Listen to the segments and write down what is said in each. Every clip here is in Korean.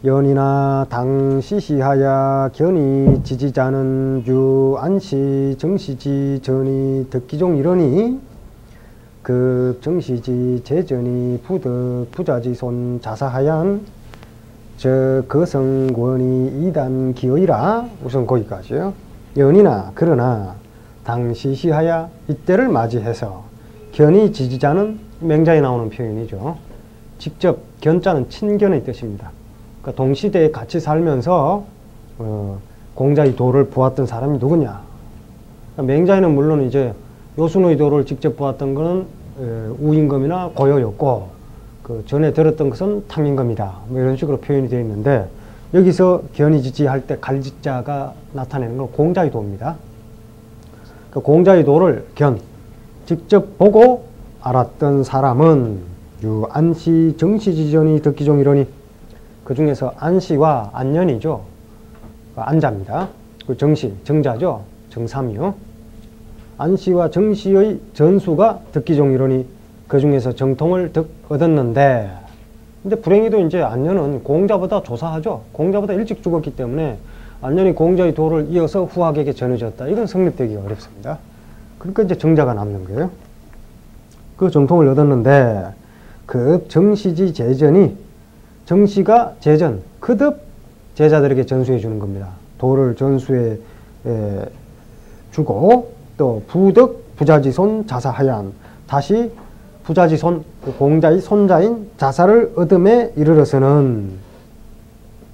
연이나 당시시하야 견이 지지자는 유안시 정시지 전이 덕기종 이러니 급정시지 재전이 부득 부자지손 자사하얀 저 거성권이 이단 기어이라. 우선 거기까지요. 연이나 그러나 당시시하야 이때를 맞이해서 견이 지지자는 맹자에 나오는 표현이죠. 직접 견자는 친견의 뜻입니다. 그러니까 동시대에 같이 살면서 공자의 도를 보았던 사람이 누구냐. 그러니까 맹자에는 물론 이제 요순의 도를 직접 보았던 것은 우임금이나 고요였고 그 전에 들었던 것은 탕임금이다. 뭐 이런 식으로 표현이 되어 있는데 여기서 견이지지 할 때 갈지자가 나타내는 건 공자의 도입니다. 그 공자의 도를 직접 보고 알았던 사람은 유안시 정시지전이 덕기종 이러니 그 중에서 안시와 안년이죠. 안자입니다. 그 정자죠. 정삼이요. 안시와 정시의 전수가 덕기종 이러니 그 중에서 정통을 얻었는데, 근데 불행히도 이제 안년은 공자보다 조사하죠. 공자보다 일찍 죽었기 때문에 안년이 공자의 도를 이어서 후학에게 전해졌다. 이건 성립되기 어렵습니다. 그러니까 이제 정자가 남는 거예요. 그 정통을 얻었는데 그 정시지 재전이 정시가 재전, 그듭 제자들에게 전수해 주는 겁니다. 도를 전수해 주고 또 부득 부자지손 자사하얀 다시 부자지손 공자의 손자인 자사를 얻음에 이르러서는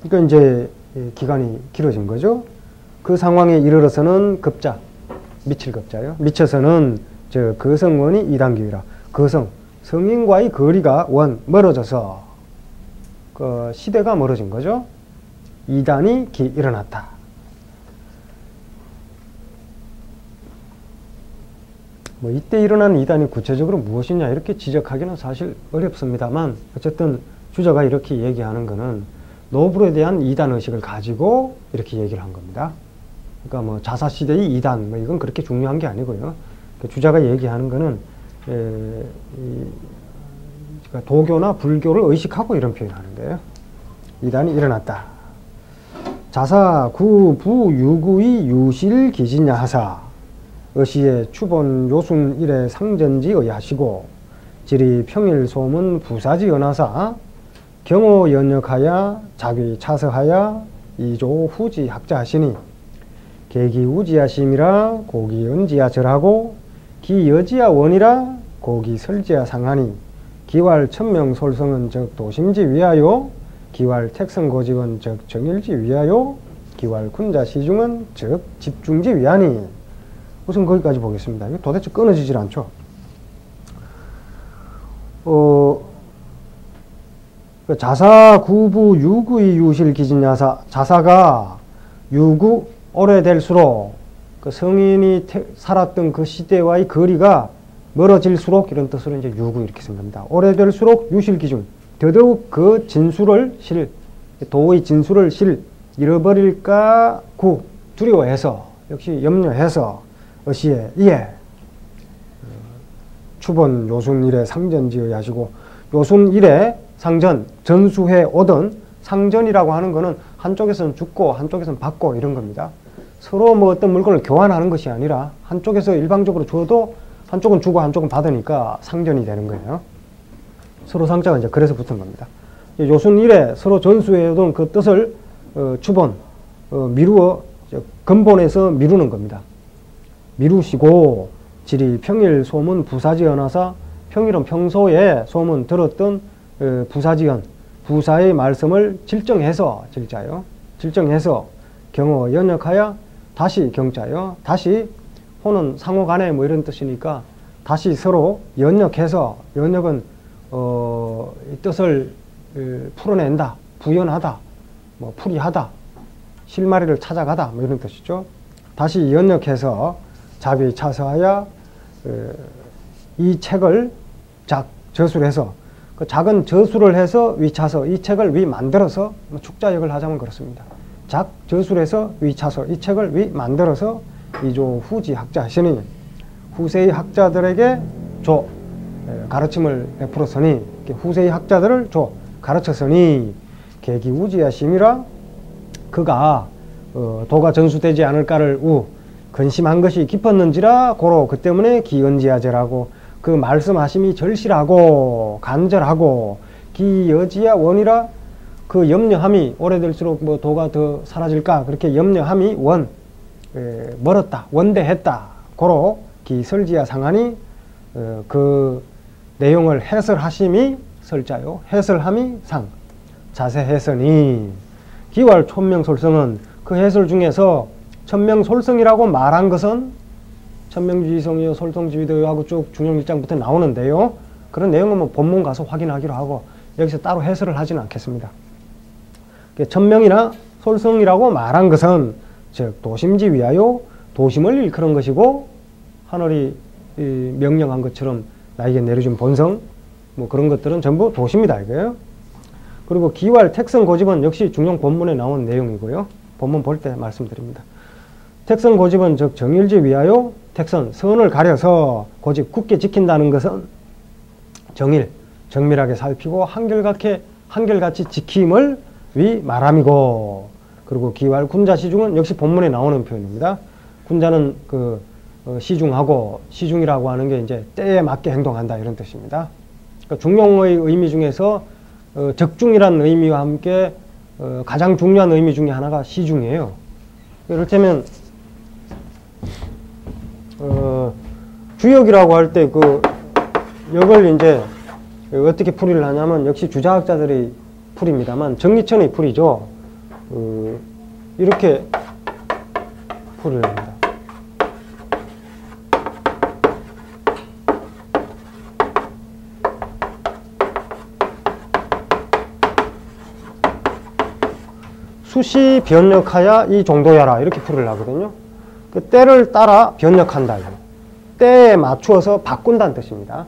그러니까 이제 기간이 길어진 거죠. 그 상황에 이르러서는 급자 미칠 급자요. 미쳐서는 저 거성원이 이단기위라. 성인과의 거리가 멀어져서 그 시대가 멀어진 거죠. 이단이 일어났다. 뭐 이때 일어난 이단이 구체적으로 무엇이냐 이렇게 지적하기는 사실 어렵습니다만 어쨌든 주자가 이렇게 얘기하는 거는 노블에 대한 이단 의식을 가지고 이렇게 얘기를 한 겁니다. 그러니까 뭐 자사시대의 이단 뭐 이건 그렇게 중요한 게 아니고요. 주자가 얘기하는 거는 도교나 불교를 의식하고 이런 표현을 하는 거예요. 이단이 일어났다. 자사 구부 유구의 유실 기진야 하사 어시에 추본 요순 일에 상전지 의하시고 지리 평일 소문 부사지 연하사 경호 연역하야 자귀 차서하야 이조 후지 학자하시니 계기 우지하심이라 고기 연지야 절하고 기 여지야 원이라 고기 설지야 상하니 기왈 천명 솔성은 적 도심지 위하여 기왈 택성고직은 적 정일지 위하여 기왈 군자 시중은 적 집중지 위하니. 우선 거기까지 보겠습니다. 이거 도대체 끊어지질 않죠. 자사 구부 유구의 유실 기진야사 자사가 유구 오래될수록 그 성인이 살았던 그 시대와의 거리가 멀어질수록 이런 뜻으로 이제 유구 이렇게 생각합니다. 오래될수록 유실 기준 더더욱 그 진수를 도의 진수를 잃어버릴까 두려워해서 역시 염려해서 어시에 이에 추본 요순 일에 상전지의 하시고 요순 일에 상전 전수해 오던 상전이라고 하는 거는 한쪽에서는 죽고 한쪽에서는 받고 이런 겁니다. 서로 뭐 어떤 물건을 교환하는 것이 아니라 한쪽에서 일방적으로 줘도 한쪽은 주고 한쪽은 받으니까 상전이 되는 거예요. 서로 상자가 이제 그래서 붙은 겁니다. 요순 일에 서로 전수해 오던 그 뜻을 추본 미루어 근본에서 미루는 겁니다. 미루시고 지리 평일 소문 부사지연하사 평일은 평소에 소문 들었던 부사지연 부사의 말씀을 질정해서 질정해서 경어 연역하여 다시 경자요. 다시 호는 상호간에 뭐 이런 뜻이니까 다시 서로 연역해서 연역은 이 뜻을 풀어낸다, 부연하다, 뭐 풀이하다, 실마리를 찾아가다 뭐 이런 뜻이죠. 다시 연역해서 자비 차서하여 이 책을 저수를 해서 그 작은 저수를 해서 위차서 이 책을 위 만들어서 축자역을 하자면 그렇습니다. 저수를 해서 위차서 이 책을 위 만들어서 이조 후지 학자 하시니 후세의 학자들에게 가르침을 베풀었으니 후세의 학자들을 가르쳤으니 계기우지하심이라 그가 도가 전수되지 않을까를 근심한 것이 깊었는지라 고로 그 때문에 기언지하제라고 그 말씀하심이 절실하고 간절하고 기여지야 원이라 그 염려함이 오래될수록 뭐 도가 더 사라질까 그렇게 염려함이 멀었다 원대했다 고로 기설지야 상하니 그 내용을 해설하심이 설자요 해설함이 상 자세해서니 기왈 촌명솔성은 그 해설 중에서 천명솔성이라고 말한 것은 천명주의성이요 솔성주의도 하고 쭉 중용 1장부터 나오는데요. 그런 내용은 뭐 본문 가서 확인하기로 하고 여기서 따로 해설을 하지는 않겠습니다. 천명이나 솔성이라고 말한 것은 즉 도심지 위하여 도심을 일컬은 것이고 하늘이 명령한 것처럼 나에게 내려준 본성 뭐 그런 것들은 전부 도심이다 이거예요. 그리고 기왈 택성 고집은 역시 중용 본문에 나온 내용이고요. 본문 볼 때 말씀드립니다. 택선 고집은 즉 정일지 위하여 택선 선을 가려서 고집 굳게 지킨다는 것은 정일 정밀하게 살피고 한결같이 지킴을 위 말함이고 그리고 기왈 군자 시중은 역시 본문에 나오는 표현입니다. 군자는 그 시중하고 시중이라고 하는 게 이제 때에 맞게 행동한다 이런 뜻입니다. 그러니까 중용의 의미 중에서 적중이라는 의미와 함께 가장 중요한 의미 중에 하나가 시중이에요. 이를테면 주역이라고 할 때 그 역을 이제 어떻게 풀이를 하냐면 역시 주자학자들의 풀입니다만 정리천의 풀이죠. 이렇게 풀이를 합니다. 수시 변역하야 이 정도야라 이렇게 풀이를 하거든요. 그 때를 따라 변역한다. 때에 맞추어서 바꾼다는 뜻입니다.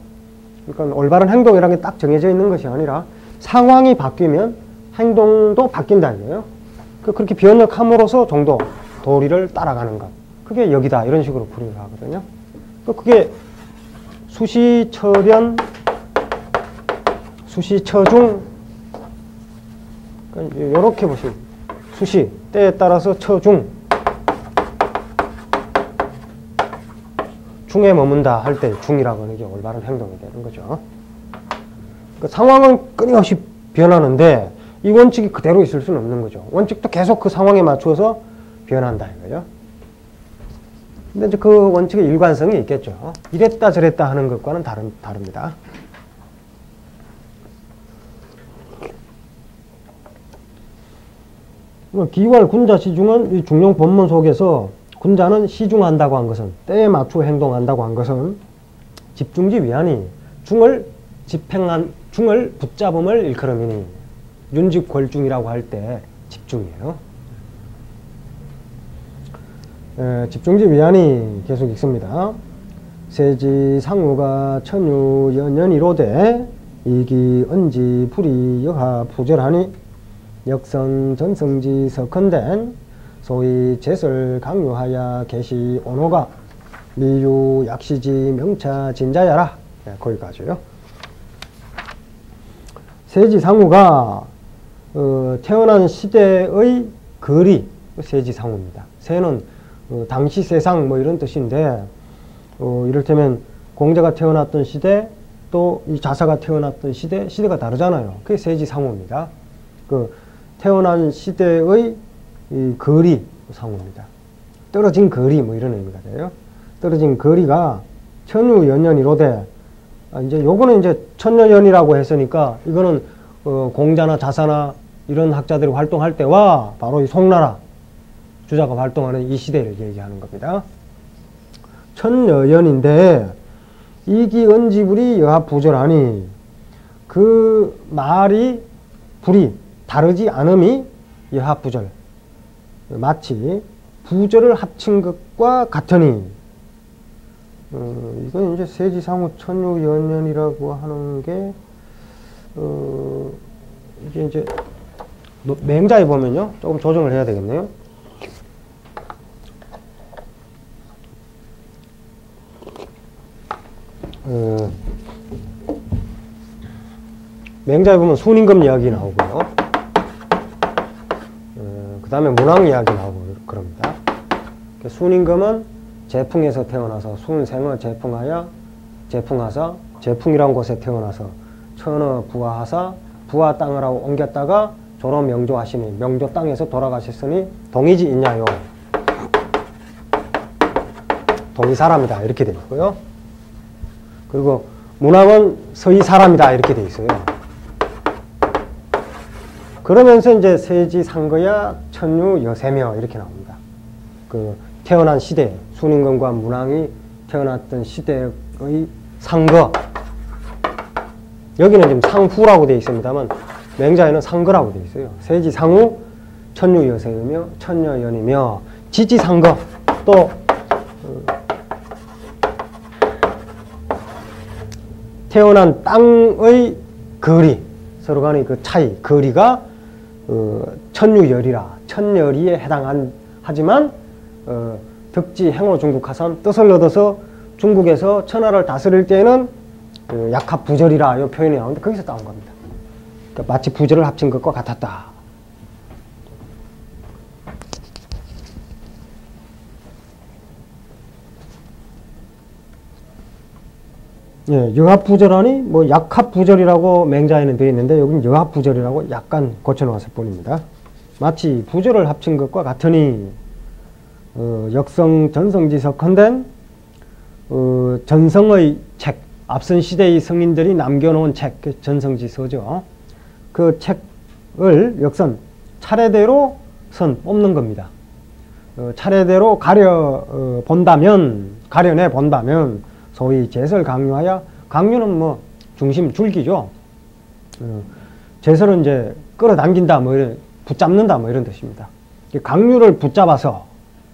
그러니까 올바른 행동이라는 게 딱 정해져 있는 것이 아니라 상황이 바뀌면 행동도 바뀐다 이거예요. 그렇게 변역함으로써 정도, 도리를 따라가는 것. 그게 역이다 이런 식으로 풀이를 하거든요. 그게 수시처변, 수시처중 이렇게 보시면 수시, 때에 따라서 처중 중에 머문다 할 때 중이라고 하는 게 올바른 행동이 되는 거죠. 그러니까 상황은 끊임없이 변하는데 이 원칙이 그대로 있을 수는 없는 거죠. 원칙도 계속 그 상황에 맞추어서 변한다 이거예요. 근데 이제 그 원칙의 일관성이 있겠죠. 이랬다 저랬다 하는 것과는 다릅니다. 기왈 군자 시중은 이 중용 본문 속에서 군자는 시중한다고 한 것은 때에 맞추어 행동한다고 한 것은 집중지 위하니 중을 붙잡음을 일컬음이니 윤직궐중이라고 할 때 집중이에요. 집중지 위하니 계속 읽습니다. 세지 상우가 천유 연연이로되 이기 언지 불이 여하 부절하니 역성 전성지 석헌된 소위 제설 강요하야 계시 온호가 미유 약시지 명차 진자야라. 네, 거기까지요. 세지상우가 태어난 시대의 거리 세지상우입니다. 세는 당시 세상 뭐 이런 뜻인데 이를테면 공자가 태어났던 시대 또 이 자사가 태어났던 시대가 다르잖아요. 그게 세지상우입니다. 그 태어난 시대의 이 거리 상우입니다. 떨어진 거리 뭐 이런 의미가 돼요. 떨어진 거리가 천유연연이로되 이제 요거는 이제 천년연이라고 했으니까 이거는 공자나 자사나 이런 학자들이 활동할 때와 바로 이 송나라 주자가 활동하는 이 시대를 얘기하는 겁니다. 천여연인데 이기 언지불이 여하 부절하니 그 말이 불이 다르지 않음이 여하 부절 마치 부절을 합친 것과 같으니 이건 이제 세지상우 천유연연이라고 하는 게 이게 이제 맹자에 보면요 조금 조정을 해야 되겠네요. 맹자에 보면 순임금 이야기 나오고요. 다음에 문왕 이야기 나오고 그럽니다. 순임금은 제풍에서 태어나서 순생어 제풍하여 제풍하사 제풍이란 곳에 태어나서 천어 부하하사 부하 땅을 하고 옮겼다가 조로 명조하시니 명조 땅에서 돌아가셨으니 동이지 있냐요. 동이 사람이다 이렇게 되어 있고요. 그리고 문왕은 서희 사람이다 이렇게 되어 있어요. 그러면서 이제 세지 상거야 천유 여세며 이렇게 나옵니다. 그 태어난 시대, 순임금과 문왕이 태어났던 시대의 상거. 여기는 지금 상후라고 되어 있습니다만 맹자에는 상거라고 되어 있어요. 세지 상후, 천유 여세이며 천여연이며 지지 상거. 또 태어난 땅의 거리, 서로 간의 그 차이, 거리가 천유열이라 천열이에 해당하지만 덕지 행호 중국하선 뜻을 얻어서 중국에서 천하를 다스릴 때에는 약합부절이라 이 표현이 나오는데 거기서 따온 겁니다. 그러니까 마치 부절을 합친 것과 같았다. 예, 여합부절하니 뭐 약합부절이라고 맹자에는 되어 있는데 여기는 여합부절이라고 약간 고쳐놓았을 뿐입니다. 마치 부절을 합친 것과 같으니 역성 전성지석헌된 전성의 책, 앞선 시대의 성인들이 남겨놓은 책, 전성지서죠. 그 책을 역선 차례대로 뽑는 겁니다. 차례대로 가려내 본다면 소위 제설 강요하여, 강요는 뭐 중심 줄기죠. 제설은 이제 끌어당긴다, 뭐 이런, 붙잡는다, 뭐 이런 뜻입니다. 강요를 붙잡아서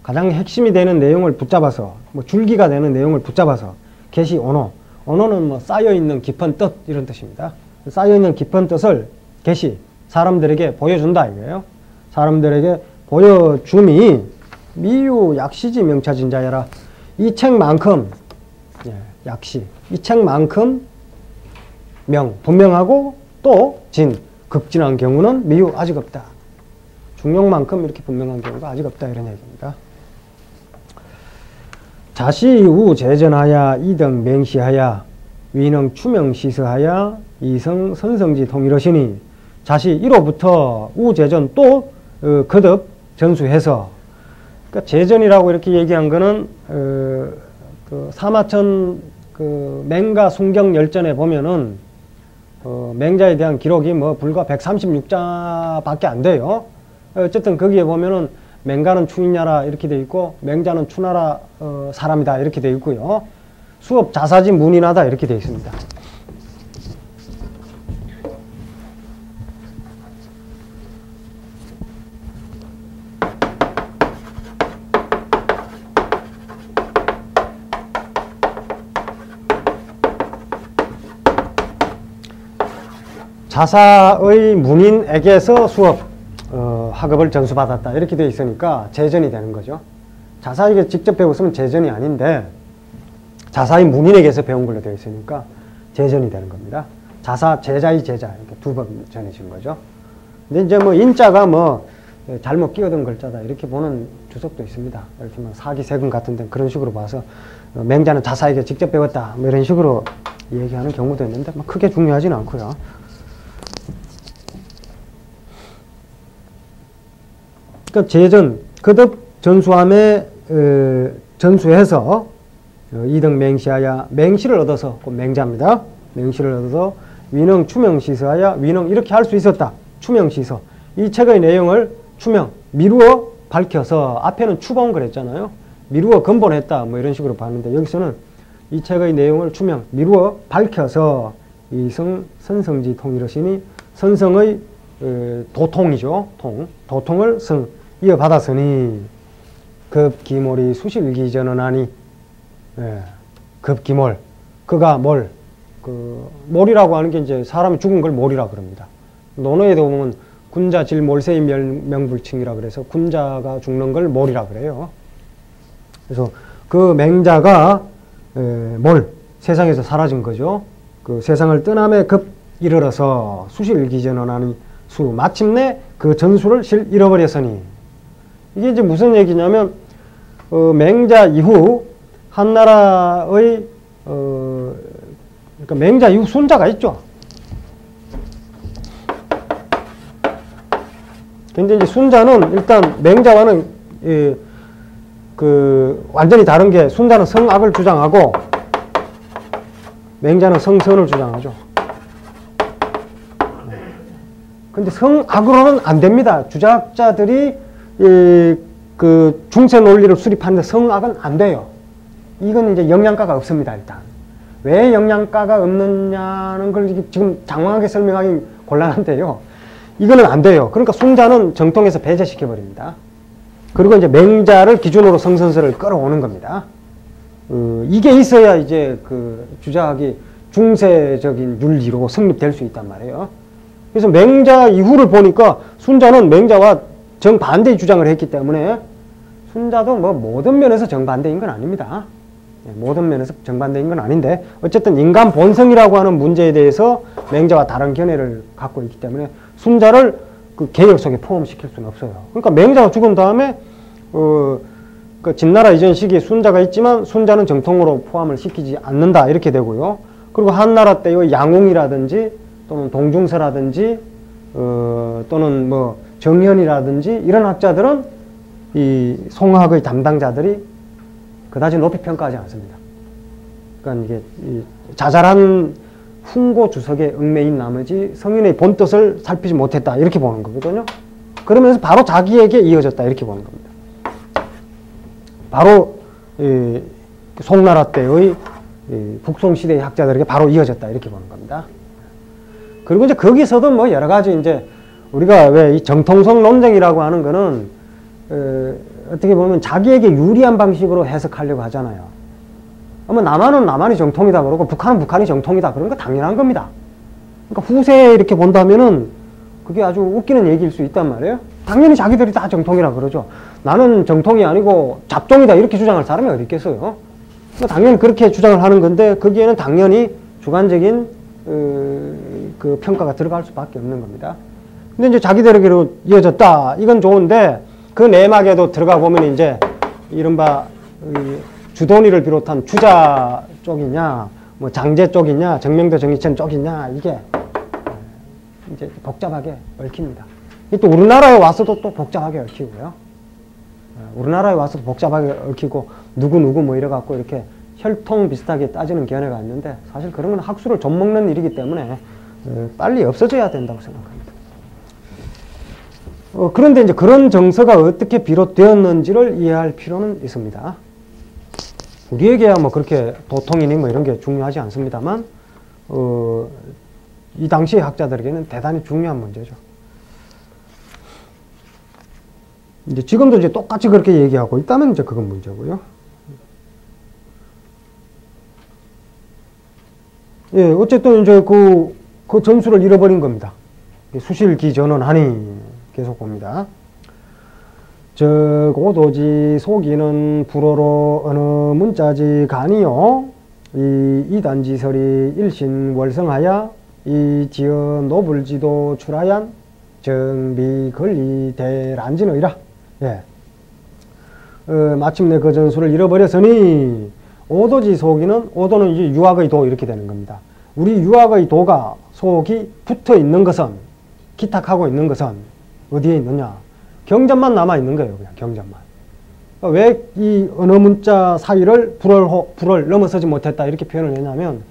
가장 핵심이 되는 내용을 붙잡아서, 뭐 줄기가 되는 내용을 붙잡아서 계시 언어, 언어는 뭐 쌓여 있는 깊은 뜻 이런 뜻입니다. 쌓여 있는 깊은 뜻을 계시 사람들에게 보여준다 이거예요. 사람들에게 보여줌이 미유 약시지 명차진자여라. 이 책만큼 약시, 이 책만큼 분명하고 또 극진한 경우는 미유 아직 없다. 중용만큼 이렇게 분명한 경우가 아직 없다 이런 얘기입니다. 자시 우 재전하야 이등 맹시하야 위능 추명 시서하야 이성 선성지 통일하시니 자시 1호부터 우 재전 또 거듭 전수해서, 그러니까 재전이라고 이렇게 얘기한 거는 그 사마천 그 맹가 순경 열전에 보면은 맹자에 대한 기록이 뭐 불과 136자밖에 안 돼요. 어쨌든 거기에 보면은 맹가는 추인야라 이렇게 돼 있고 맹자는 추나라 사람이다 이렇게 돼 있고요. 수업 자사지 문인하다 이렇게 돼 있습니다. 자사의 문인에게서 수업 학업을 전수받았다 이렇게 되어 있으니까 재전이 되는 거죠. 자사에게 직접 배웠으면 재전이 아닌데 자사의 문인에게서 배운 걸로 되어 있으니까 재전이 되는 겁니다. 자사, 제자의 제자 이렇게 두 번 전해진 거죠. 근데 이제 뭐 인자가 뭐 잘못 끼어든 글자다 이렇게 보는 주석도 있습니다. 이렇게 뭐 사기세금 같은 데 그런 식으로 봐서 맹자는 자사에게 직접 배웠다 뭐 이런 식으로 얘기하는 경우도 있는데 뭐 크게 중요하지는 않고요. 그러니까 재전, 거듭 전수함에 전수해서 이등 맹시하야 맹시를 얻어서 곧 맹자입니다. 맹시를 얻어서 위능 추명시서하야 위능 이렇게 할 수 있었다. 추명시서 이 책의 내용을 추명 미루어 밝혀서 앞에는 추본 그랬잖아요. 미루어 근본했다 뭐 이런 식으로 봤는데 여기서는 이 책의 내용을 추명 미루어 밝혀서 이성 선성지 통일하시니 선성의 도통이죠. 도통을 이어받았으니 급기몰이 수실기전은 아니 급기몰 그가 몰이라고 하는 게 이제 사람이 죽은 걸 몰이라 그럽니다. 논어에도 보면 군자질 몰세의 명불칭이라 그래서 군자가 죽는 걸 몰이라 그래요. 그래서 그 맹자가 세상에서 사라진 거죠. 그 세상을 떠남에 급 이르러서 수실기전은 아니 마침내 그 전수를 잃어버렸으니 이게 이제 무슨 얘기냐면 맹자 이후 한나라의 그러니까 맹자 이후 순자가 있죠. 근데 이제 순자는 일단 맹자와는 완전히 다른 게, 순자는 성악을 주장하고 맹자는 성선을 주장하죠. 근데 성악으로는 안 됩니다. 주자학자들이 그 중세 논리를 수립하는데 성악은 안 돼요. 이건 이제 영양가가 없습니다. 일단 왜 영양가가 없느냐는 걸 지금 장황하게 설명하기 곤란한데요. 이거는 안 돼요. 그러니까 순자는 정통에서 배제시켜 버립니다. 그리고 이제 맹자를 기준으로 성선설을 끌어오는 겁니다. 이게 있어야 이제 그 주자학이 중세적인 윤리로 성립될 수 있단 말이에요. 그래서 맹자 이후를 보니까 순자는 맹자와 정반대의 주장을 했기 때문에 순자도 뭐 모든 면에서 정반대인 건 아닙니다. 모든 면에서 정반대인 건 아닌데 어쨌든 인간 본성이라고 하는 문제에 대해서 맹자와 다른 견해를 갖고 있기 때문에 순자를 그 계열 속에 포함시킬 수는 없어요. 그러니까 맹자가 죽은 다음에 그 진나라 이전 시기에 순자가 있지만 순자는 정통으로 포함을 시키지 않는다 이렇게 되고요. 그리고 한나라 때의 양웅이라든지 또는 동중서라든지 또는 뭐 정현이라든지 이런 학자들은 이 송학의 담당자들이 그다지 높이 평가하지 않습니다. 그러니까 이게 자잘한 훈고 주석에 얽매인 나머지 성인의 본뜻을 살피지 못했다 이렇게 보는 거거든요. 그러면서 바로 자기에게 이어졌다 이렇게 보는 겁니다. 바로 송나라 때의 북송시대의 학자들에게 바로 이어졌다 이렇게 보는 겁니다. 그리고 이제 거기서도 뭐 여러 가지 이제 우리가 왜 이 정통성 논쟁이라고 하는 거는 어떻게 보면 자기에게 유리한 방식으로 해석하려고 하잖아요. 뭐 남한은 남한이 정통이다 그러고 북한은 북한이 정통이다 그런 거 당연한 겁니다. 그러니까 후세에 이렇게 본다면은 그게 아주 웃기는 얘기일 수 있단 말이에요. 당연히 자기들이 다 정통이라 그러죠. 나는 정통이 아니고 잡종이다 이렇게 주장할 사람이 어디 있겠어요. 당연히 그렇게 주장을 하는 건데 거기에는 당연히 주관적인 그 평가가 들어갈 수밖에 없는 겁니다. 근데 이제 자기들에게로 이어졌다 이건 좋은데 그 내막에도 들어가 보면 이제 이른바 주돈이를 비롯한 주자 쪽이냐 뭐 장제 쪽이냐 정명도 정의천 쪽이냐 이게 이제 복잡하게 얽힙니다. 또 우리나라에 와서도 또 복잡하게 얽히고요. 우리나라에 와서도 복잡하게 얽히고 누구 뭐 이래갖고 이렇게 혈통 비슷하게 따지는 견해가 있는데 사실 그런 건 학술을 좀먹는 일이기 때문에 빨리 없어져야 된다고 생각합니다. 그런데 이제 그런 정서가 어떻게 비롯되었는지를 이해할 필요는 있습니다. 우리에게야 뭐 그렇게 도통이니 뭐 이런 게 중요하지 않습니다만 이 당시의 학자들에게는 대단히 중요한 문제죠. 이제 지금도 이제 똑같이 그렇게 얘기하고 있다면 이제 그건 문제고요. 예, 어쨌든 이제 그 전술을 잃어버린 겁니다. 수실기 전원하니 계속 봅니다. 오도지 소기는 불어로 어느 문자지 가니요. 이 단지설이 일신월성하야 이 지어 노불지도 출하얀 정비 권리 대란진의라. 예. 마침내 그 전술을 잃어버렸으니 오도지 소기는 오도는 이제 유학의 도 이렇게 되는 겁니다. 우리 유학의 도가 속이 붙어 있는 것은 기탁하고 있는 것은 어디에 있느냐? 경전만 남아 있는 거예요. 그냥 경전만. 왜 이 언어 문자 사이를 불을 넘어서지 못했다 이렇게 표현을 했냐면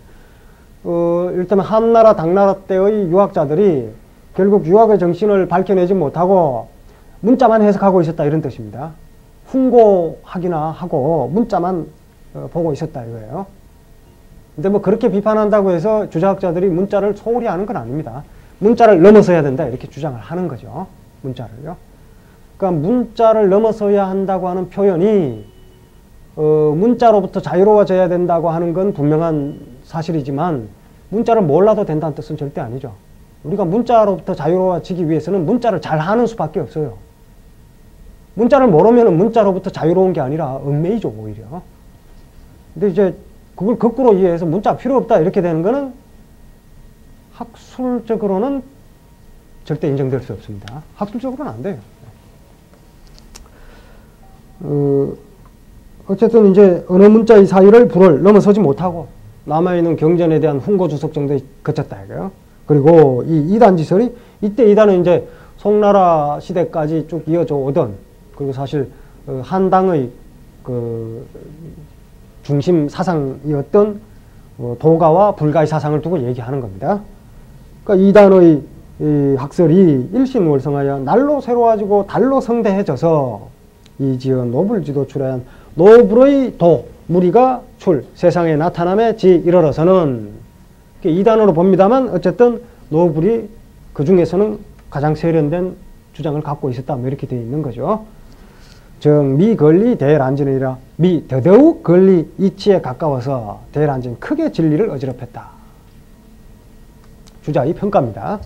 일단 한나라 당나라 때의 유학자들이 결국 유학의 정신을 밝혀내지 못하고 문자만 해석하고 있었다 이런 뜻입니다. 훈고하기나 하고 문자만 보고 있었다 이거예요. 근데 뭐 그렇게 비판한다고 해서 주자학자들이 문자를 소홀히 하는 건 아닙니다. 문자를 넘어서야 된다 이렇게 주장을 하는 거죠. 문자를요. 그러니까 문자를 넘어서야 한다고 하는 표현이 문자로부터 자유로워져야 된다고 하는 건 분명한 사실이지만 문자를 몰라도 된다는 뜻은 절대 아니죠. 우리가 문자로부터 자유로워지기 위해서는 문자를 잘 하는 수밖에 없어요. 문자를 모르면 문자로부터 자유로운 게 아니라 얽매이죠 오히려. 근데 이제 그걸 거꾸로 이해해서 문자 필요 없다 이렇게 되는 거는 학술적으로는 절대 인정될 수 없습니다. 학술적으로는 안 돼요. 어쨌든 이제 어느 문자의 사이를 불을 넘어서지 못하고 남아있는 경전에 대한 훈고 주석 정도에 그쳤다 이거요. 그리고 이 이단지설이 이때 이단은 이제 송나라 시대까지 쭉 이어져 오던, 그리고 사실 한당의 그 중심 사상이었던 도가와 불가의 사상을 두고 얘기하는 겁니다. 그러니까 이단의 이 학설이 일신월성하여 날로 새로워지고 달로 성대해져서 이지어 노불 지도출하여 노불의 도, 무리가 출, 세상에 나타남에 지 이르러서는, 이단으로 봅니다만 어쨌든 노불이 그 중에서는 가장 세련된 주장을 갖고 있었다, 뭐 이렇게 되어 있는 거죠. 즉 미걸리 대란진이라 미 더더욱 걸리 이치에 가까워서 대란진 크게 진리를 어지럽혔다. 주자의 평가입니다.